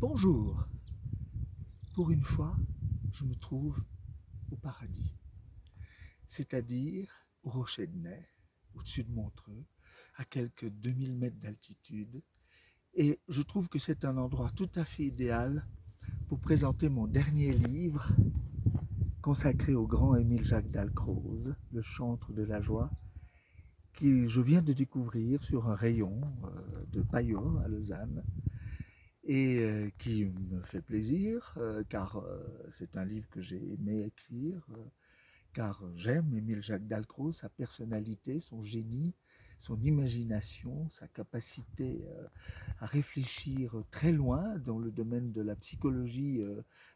Bonjour, pour une fois, je me trouve au paradis, c'est-à-dire au Rocher de Naye, au-dessus de Montreux, à quelques 2000 mètres d'altitude, et je trouve que c'est un endroit tout à fait idéal pour présenter mon dernier livre consacré au grand Émile Jacques Dalcroze, Le chantre de la joie, que je viens de découvrir sur un rayon de Payot à Lausanne, et qui me fait plaisir, car c'est un livre que j'ai aimé écrire, car j'aime Émile Jacques Dalcroze, sa personnalité, son génie, son imagination, sa capacité à réfléchir très loin dans le domaine de la psychologie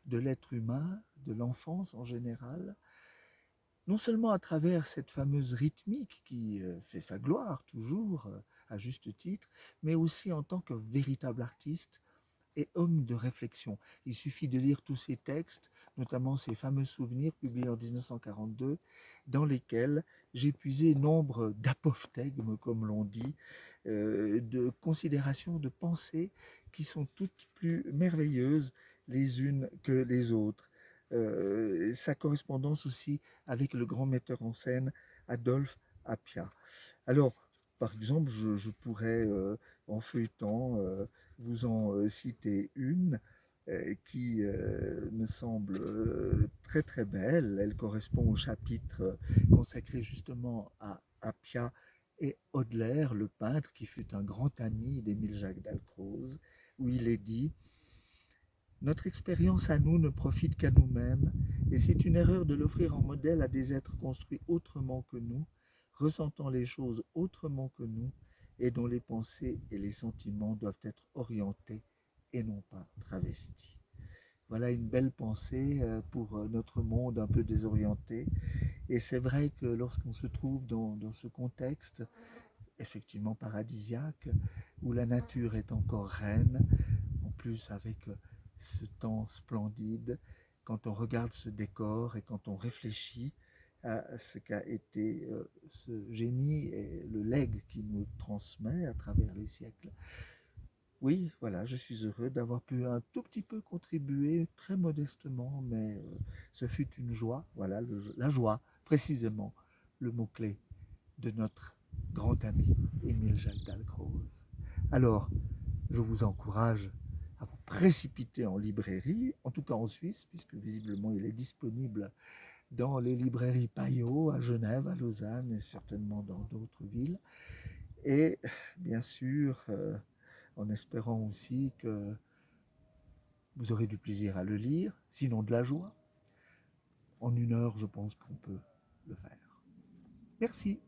de l'être humain, de l'enfance en général, non seulement à travers cette fameuse rythmique qui fait sa gloire toujours, à juste titre, mais aussi en tant que véritable artiste et homme de réflexion. Il suffit de lire tous ses textes, notamment ses fameux souvenirs publiés en 1942, dans lesquels j'ai puisé nombre d'apophthegmes, comme l'on dit, de considérations, de pensées qui sont toutes plus merveilleuses les unes que les autres. Sa correspondance aussi avec le grand metteur en scène Adolphe Appia. Alors, par exemple, je pourrais, en feuilletant, vous en citer une qui me semble très très belle. Elle correspond au chapitre consacré justement à Appia et Hodler, le peintre qui fut un grand ami d'Émile Jacques Dalcroze, où il est dit: notre expérience à nous ne profite qu'à nous-mêmes, et c'est une erreur de l'offrir en modèle à des êtres construits autrement que nous, ressentant les choses autrement que nous, et dont les pensées et les sentiments doivent être orientés et non pas travestis. Voilà une belle pensée pour notre monde un peu désorienté. Et c'est vrai que lorsqu'on se trouve dans ce contexte, effectivement paradisiaque, où la nature est encore reine, en plus avec ce temps splendide, quand on regarde ce décor et quand on réfléchit à ce qu'a été ce génie et le legs qu'il nous transmet à travers les siècles. Oui, voilà, je suis heureux d'avoir pu un tout petit peu contribuer, très modestement, mais ce fut une joie, voilà, la joie, précisément, le mot-clé de notre grand ami Émile Jacques Dalcroze. Alors, je vous encourage à vous précipiter en librairie, en tout cas en Suisse, puisque visiblement il est disponible dans les librairies Payot, à Genève, à Lausanne et certainement dans d'autres villes. Et bien sûr, en espérant aussi que vous aurez du plaisir à le lire, sinon de la joie. En une heure, je pense qu'on peut le faire. Merci.